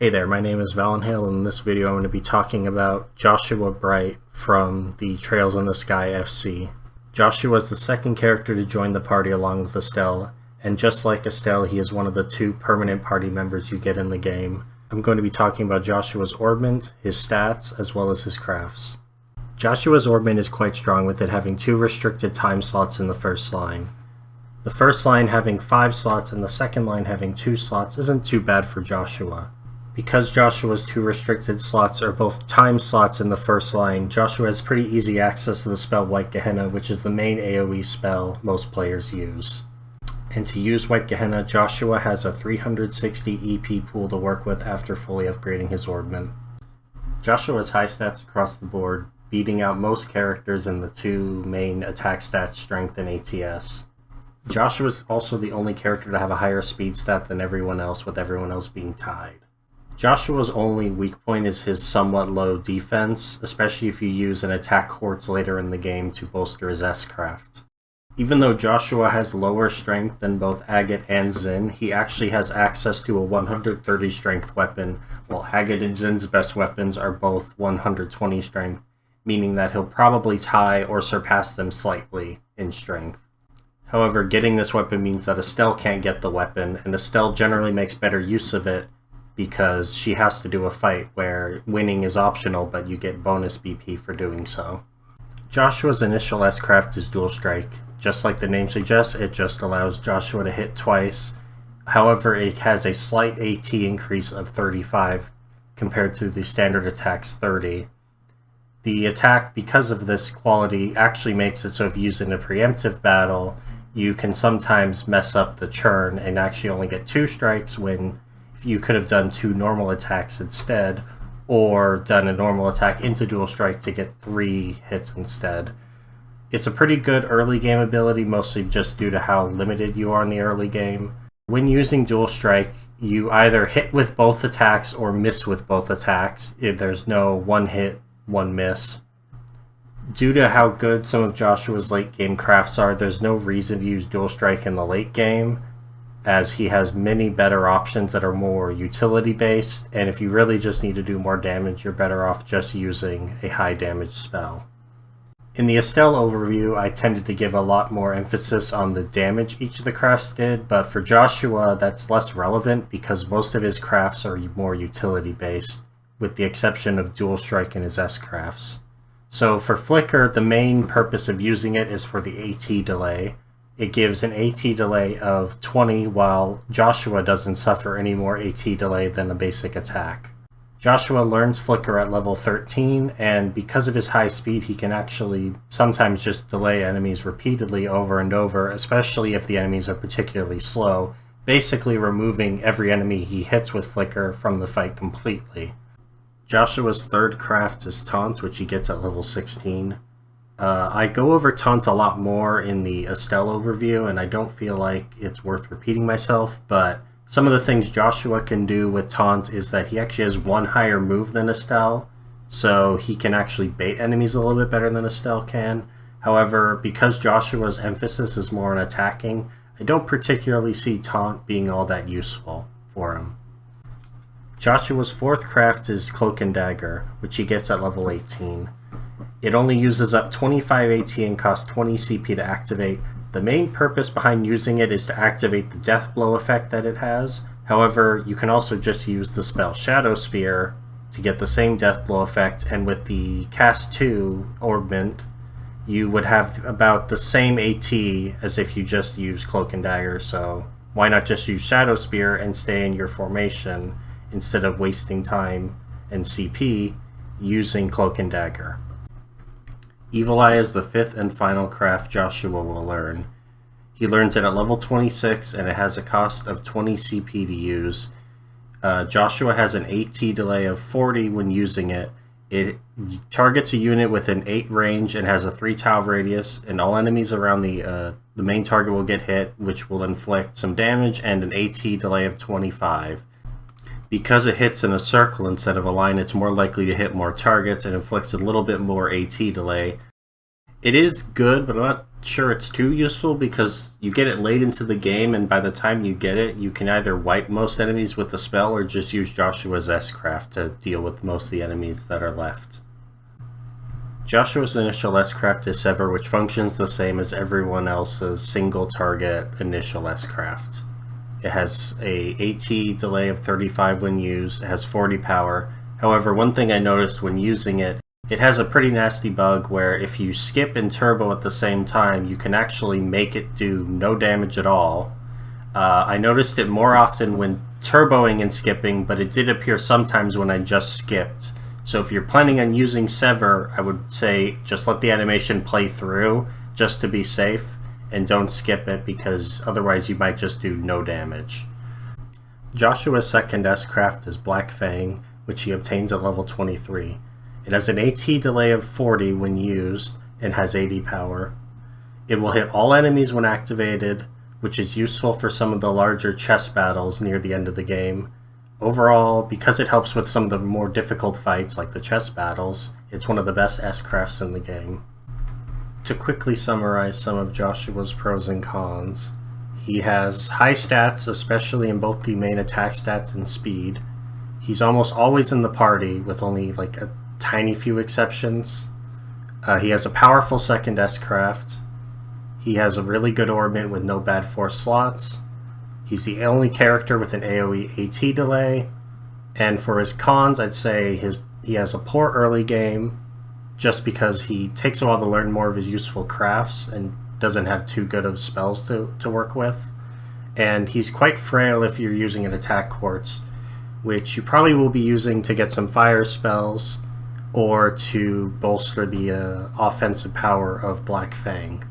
Hey there, my name is Valenhale, and in this video I'm going to be talking about Joshua Bright from the Trails in the Sky FC. Joshua is the second character to join the party along with Estelle, and just like Estelle, he is one of the two permanent party members you get in the game. I'm going to be talking about Joshua's orbment, his stats, as well as his crafts. Joshua's orbment is quite strong, with it having 2 restricted time slots in the first line. The first line having 5 slots and the second line having 2 slots isn't too bad for Joshua. Because Joshua's 2 restricted slots are both time slots in the first line, Joshua has pretty easy access to the spell White Gehenna, which is the main AoE spell most players use. And to use White Gehenna, Joshua has a 360 EP pool to work with after fully upgrading his orbment. Joshua has high stats across the board, beating out most characters in the 2 main attack stats, Strength and ATS. Joshua is also the only character to have a higher speed stat than everyone else, with everyone else being tied. Joshua's only weak point is his somewhat low defense, especially if you use an attack quartz later in the game to bolster his S-craft. Even though Joshua has lower strength than both Agate and Xin, he actually has access to a 130 strength weapon, while Agate and Xin's best weapons are both 120 strength, meaning that he'll probably tie or surpass them slightly in strength. However, getting this weapon means that Estelle can't get the weapon, and Estelle generally makes better use of it because she has to do a fight where winning is optional, but you get bonus BP for doing so. Joshua's initial S-craft is Dual Strike. Just like the name suggests, it just allows Joshua to hit twice. However, it has a slight AT increase of 35 compared to the standard attack's 30. The attack, because of this quality, actually makes it so if you use it in a preemptive battle, you can sometimes mess up the churn and actually only get 2 strikes when you could have done 2 normal attacks instead, or done a normal attack into Dual Strike to get 3 hits instead. It's a pretty good early game ability, mostly just due to how limited you are in the early game. When using Dual Strike, you either hit with both attacks or miss with both attacks. If there's no 1 hit, 1 miss. Due to how good some of Joshua's late game crafts are, there's no reason to use Dual Strike in the late game, as he has many better options that are more utility based, and if you really just need to do more damage, you're better off just using a high damage spell. In the Estelle overview, I tended to give a lot more emphasis on the damage each of the crafts did, but for Joshua that's less relevant because most of his crafts are more utility based, with the exception of Dual Strike and his S-crafts. So for Flicker, the main purpose of using it is for the AT delay. It gives an AT delay of 20, while Joshua doesn't suffer any more AT delay than a basic attack. Joshua learns Flicker at level 13, and because of his high speed, he can actually sometimes just delay enemies repeatedly over and over, especially if the enemies are particularly slow, basically removing every enemy he hits with Flicker from the fight completely. Joshua's third craft is Taunt, which he gets at level 16. I go over Taunt a lot more in the Estelle overview, and I don't feel like it's worth repeating myself, but some of the things Joshua can do with Taunt is that he actually has 1 higher move than Estelle, so he can actually bait enemies a little bit better than Estelle can. However, because Joshua's emphasis is more on attacking, I don't particularly see Taunt being all that useful for him. Joshua's 4th craft is Cloak and Dagger, which he gets at level 18. It only uses up 25 AT and costs 20 CP to activate. The main purpose behind using it is to activate the death blow effect that it has. However, you can also just use the spell Shadow Spear to get the same death blow effect, and with the cast 2 orbment, you would have about the same AT as if you just used Cloak and Dagger, so why not just use Shadow Spear and stay in your formation instead of wasting time and CP using Cloak and Dagger. Evil Eye is the 5th and final craft Joshua will learn. He learns it at level 26, and it has a cost of 20 CP to use. Joshua has an AT delay of 40 when using it. It targets a unit within 8 range and has a 3 tile radius, and all enemies around the main target will get hit, which will inflict some damage and an AT delay of 25. Because it hits in a circle instead of a line, it's more likely to hit more targets and inflicts a little bit more AT delay. It is good, but I'm not sure it's too useful because you get it late into the game, and by the time you get it, you can either wipe most enemies with the spell or just use Joshua's S-Craft to deal with most of the enemies that are left. Joshua's initial S-Craft is Sever, which functions the same as everyone else's single target initial S-Craft. It has a AT delay of 35 when used, it has 40 power. However, one thing I noticed when using it, it has a pretty nasty bug where if you skip and turbo at the same time, you can actually make it do no damage at all. I noticed it more often when turboing and skipping, but it did appear sometimes when I just skipped. So if you're planning on using Sever, I would say just let the animation play through just to be safe, and don't skip it because otherwise you might just do no damage. Joshua's second S-Craft is Black Fang, which he obtains at level 23. It has an AT delay of 40 when used and has 80 power. It will hit all enemies when activated, which is useful for some of the larger chess battles near the end of the game. Overall, because it helps with some of the more difficult fights like the chess battles, it's one of the best S-Crafts in the game. To quickly summarize some of Joshua's pros and cons, he has high stats, especially in both the main attack stats and speed. He's almost always in the party with only like a tiny few exceptions. He has a powerful second S-Craft. He has a really good orbit with no bad force slots. He's the only character with an AoE AT delay. And for his cons, I'd say he has a poor early game, just because he takes a while to learn more of his useful crafts and doesn't have too good of spells to work with. And he's quite frail if you're using an attack quartz, which you probably will be using to get some fire spells or to bolster the offensive power of Black Fang.